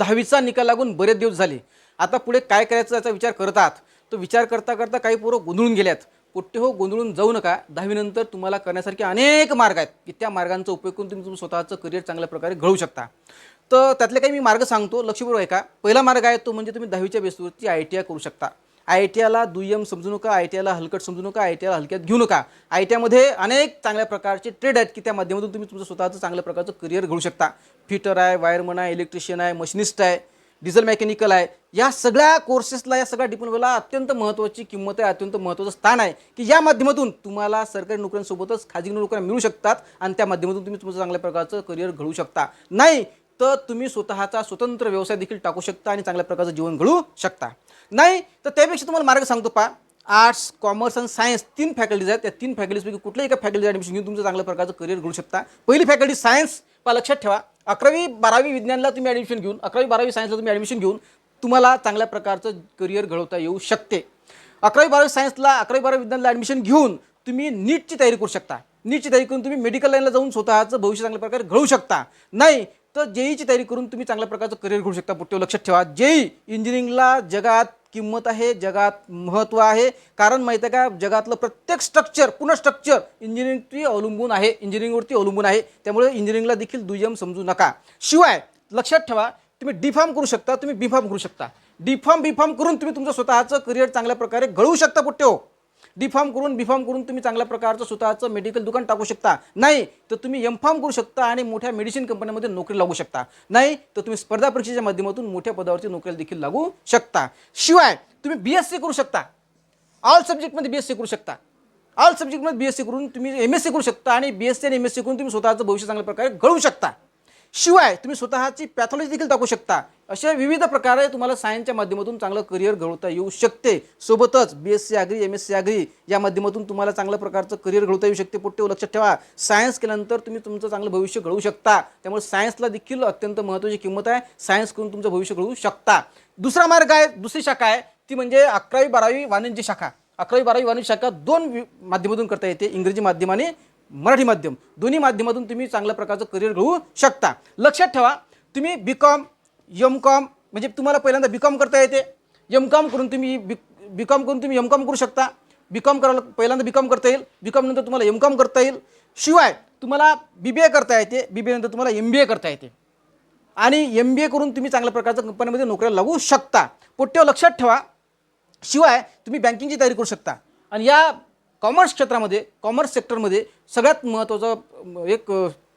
10वीचा निकाल लागून बरेच दिवस झाले. आता पुढे काय करायचं याचा विचार करतात. तो विचार करता करता काही पोरं गोंधळून गेल्यात. पोट्टे हो, गोंधळून जाऊ नका. 10वी नंतर तुम्हाला करण्यासारखे अनेक मार्ग आहेत की त्या मार्गांचा उपयोग करून तुम्ही स्वतःचं करिअर चांगल्या प्रकारे घडवू शकता. तर त्यातले काही मी मार्ग सांगतो, लक्षपूर्वक ऐका. पहिला मार्ग आहे तो म्हणजे तुम्ही 10वीच्या बेसवरती ITI करू शकता. ITIला दुय्यम समजू नका, ITIला हलकट समजू नका, ITIला हलक्यात घेऊ नका. ITIमध्ये अनेक चांगल्या प्रकारचे ट्रेड आहेत की त्या माध्यमातून तुम्ही तुमचं स्वतःचं चांगल्या प्रकारचं करिअर घडवू शकता. फिटर आहे, वायरमन आहे, इलेक्ट्रिशियन आहे, मशिनिस्ट आहे, डिझेल मेकॅनिकल आहे. या सगळ्या कोर्सेसला, या सगळ्या डिप्लोमाला अत्यंत महत्त्वाची किंमत आहे, अत्यंत महत्त्वाचं स्थान आहे की या माध्यमातून तुम्हाला सरकारी नोकऱ्यांसोबतच खाजगी नोकऱ्या मिळू शकतात आणि त्या माध्यमातून तुम्ही तुमचं चांगल्या प्रकारचं करिअर घडवू शकता. नाही तर तुम्ही स्वतःचा स्वतंत्र व्यवसाय देखील टाकू शकता आणि चांगल्या प्रकारचं जीवन घडवू शकता. नाही तर त्यापेक्षा तुम्हाला मार्ग सांगतो पहा. आर्ट्स, कॉमर्स आणि सायन्स 3 फॅकल्टीज आहेत. त्या 3 फॅकल्टीजपैकी कुठल्याही एका फॅकल्टीत ॲडमिशन घेऊन तुमचं चांगल्या प्रकारचं करिअर घडवू शकता. पहिली फॅकल्टी सायन्स. पहा, लक्षात ठेवा, 11वी 12वी विज्ञानला तुम्ही ॲडमिशन घेऊन, 11वी 12वी सायन्सला तुम्ही ॲडमिशन घेऊन तुम्हाला चांगल्या प्रकारचं करिअर घडवता येऊ शकते. 11वी 12वी सायन्सला, 11वी 12वी विज्ञानला ॲडमिशन घेऊन तुम्ही नीटची तयारी करू शकता. नीटची तयारी करून तुम्ही मेडिकल लाईनला जाऊन स्वतःचं भविष्य चांगल्या प्रकारे घडवू शकता. नाही तर JEEची तयारी करून तुम्ही चांगल्या प्रकारचं करिअर घडवू शकता. पुढे लक्षात ठेवा, JEE इंजिनिअरिंगला जगात किंमत आहे, जगात महत्त्व आहे. कारण माहिती आहे का, जगातलं प्रत्येक स्ट्रक्चर, पूर्ण स्ट्रक्चर इंजिनिअरिंगवरती अवलंबून आहे, इंजिनिअरिंगवरती अवलंबून आहे. त्यामुळे इंजिनिअरिंगला देखील दुय्यम समजू नका. शिवाय लक्षात ठेवा, तुम्ही D.Pharm करू शकता, तुम्ही B.Pharm करू शकता. B.Pharm करून तुम्ही तुमचं स्वतःचं करिअर चांगल्या प्रकारे घडवू शकता. पुट्टे हो, B.Pharm करून तुम्ही चांगल्या प्रकारचं स्वतःचं मेडिकल दुकान टाकू शकता. नाही तर तुम्ही M.Pharm करू शकता आणि मोठ्या मेडिसिन कंपन्यांमध्ये नोकरी लागू शकता. नाही तर तुम्ही स्पर्धा परीक्षेच्या माध्यमातून मोठ्या पदावरची नोकरी देखील लागू शकता. शिवाय तुम्ही BSc करू शकता. ऑल सब्जेक्टमध्ये BSc करू शकता. ऑल सब्जेक्टमध्ये BSc करून तुम्ही MSc करू शकता आणि BSc आणि MSc करून तुम्ही स्वतःचं भविष्य चांगल्या प्रकारे घडवू शकता. शिवाय तुम्ही स्वतःची पॅथॉलॉजी देखील टाकू शकता. अशा विविध प्रकारे तुम्हाला सायन्सच्या माध्यमातून चांगलं करिअर घडवता येऊ शकते. सोबतच BSc ॲग्री, MSc ॲग्री या माध्यमातून तुम्हाला चांगल्या प्रकारचं करिअर घडवता येऊ शकते. पुट्टे लक्षात ठेवा, सायन्स केल्यानंतर तुम्ही तुमचं चांगलं भविष्य घडवू शकता. त्यामुळे सायन्सला देखील अत्यंत महत्त्वाची किंमत आहे. सायन्स करून तुमचं भविष्य घडवू शकता. दुसरा मार्ग आहे, दुसरी शाखा आहे ती म्हणजे 11वी 12वी वाणिज्य शाखा. 11वी 12वी वाणिज्य शाखा 2 माध्यमातून करता येते, इंग्रजी माध्यम आणि मराठी माध्यम. दोन्ही माध्यमातून तुम्ही चांगल्या प्रकारचं करिअर घडवू शकता. लक्षात ठेवा, तुम्ही B.Com, M.Com म्हणजे तुम्हाला पहिल्यांदा B.Com करता येते. M.Com करून तुम्ही B.Com करून तुम्ही M.Com करू शकता. B.Com करायला पहिल्यांदा B.Com करता येईल. B.Com नंतर तुम्हाला M.Com करता येईल. शिवाय तुम्हाला BBA करता येते. BBA नंतर तुम्हाला MBA करता येते आणि MBA करून तुम्ही चांगल्या प्रकारच्या कंपन्यांमध्ये नोकऱ्या लागू शकता. पुट्टे लक्षात ठेवा, शिवाय तुम्ही बँकिंगची तयारी करू शकता. आणि या कॉमर्स क्षेत्रामध्ये, कॉमर्स सेक्टरमध्ये सगळ्यात महत्त्वाचा एक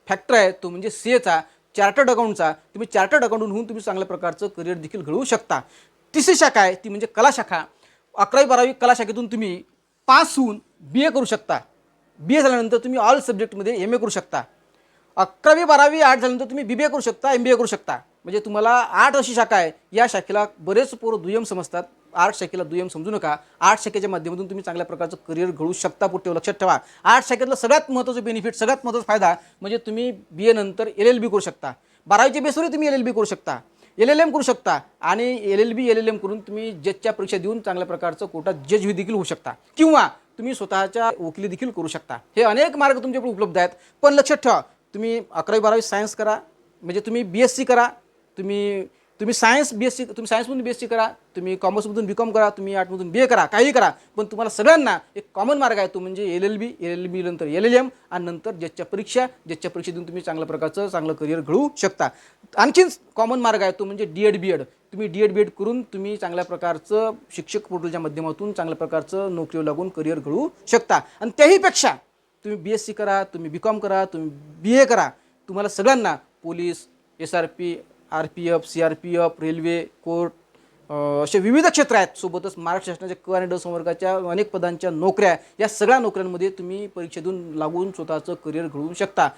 फॅक्टर आहे तो म्हणजे CAचा, चार्टर्ड अकाउंटचा. तुम्ही चार्टर्ड अकाउंटंट होऊन तुम्ही चांगल्या प्रकारचं करिअर देखील घडवू शकता. तिसरी शाखा आहे ती म्हणजे कला शाखा. 11वी 12वी कला शाखेतून तुम्ही पास होऊन BA करू शकता. BA झाल्यानंतर तुम्ही ऑल सब्जेक्टमध्ये MA करू शकता. 11वी 12वी आर्ट झाल्यानंतर तुम्ही BBA करू शकता, MBA करू शकता. म्हणजे तुम्हाला 8 अशी शाखा आहे. या शाखेला बरेच पोरं दुय्यम समजतात. आर्ट शाखेला दुय्यम समजू नका. आर्ट शाखेच्या माध्यमातून तुम्ही चांगल्या प्रकारचं करिअर घडवू शकता. पुट्टे लक्षात ठेवा, आर्ट शाखेतलं सगळ्यात महत्त्वाचं बेनिफिट, सगळ्यात महत्त्वाचा फायदा म्हणजे तुम्ही BA नंतर LLB करू शकता. 12वीच्या बेसवर तुम्ही LLB करू शकता, LLM करू शकता आणि LLB LLM करून तुम्ही जजच्या परीक्षा देऊन चांगल्या प्रकारचं कोर्टात जज देखील होऊ शकता किंवा तुम्ही स्वतःच्या वकिली देखील करू शकता. हे अनेक मार्ग तुमच्याकडे उपलब्ध आहेत. पण लक्षात ठेवा, तुम्ही 11वी 12वी सायन्स करा म्हणजे तुम्ही BSc करा, तुम्ही सायन्स BSc, तुम्ही सायन्समधून BSc करा, तुम्ही कॉमर्समधून B.Com करा, तुम्ही आर्टमधून BA करा, काही करा. पण तुम्हाला सगळ्यांना एक कॉमन मार्ग आहे तो म्हणजे LLB नंतर LLM आणि नंतर जजच्या परीक्षा देऊन तुम्ही चांगल्या प्रकारचं चांगलं करिअर घडवू शकता. आणखीन कॉमन मार्ग आहे तो म्हणजे D.Ed B.Ed. तुम्ही D.Ed B.Ed करून तुम्ही चांगल्या प्रकारचं शिक्षक पोर्टलच्या माध्यमातून चांगल्या प्रकारचं नोकरीवर लागून करिअर घडवू शकता. आणि त्याहीपेक्षा तुम्ही BSc करा, तुम्ही B.Com करा, तुम्ही BA करा, तुम्हाला सगळ्यांना police, SRP, RPF, CRPF, railway, court असे विविध क्षेत्र आहेत. सोबतच महाराष्ट्र शासनाच्या क आणि ड संवर्गाच्या अनेक पदांच्या नोकऱ्या, या सगळ्या नोकऱ्यांमध्ये तुम्ही परीक्षा देऊन लागून स्वतःचं करिअर घडवू शकता.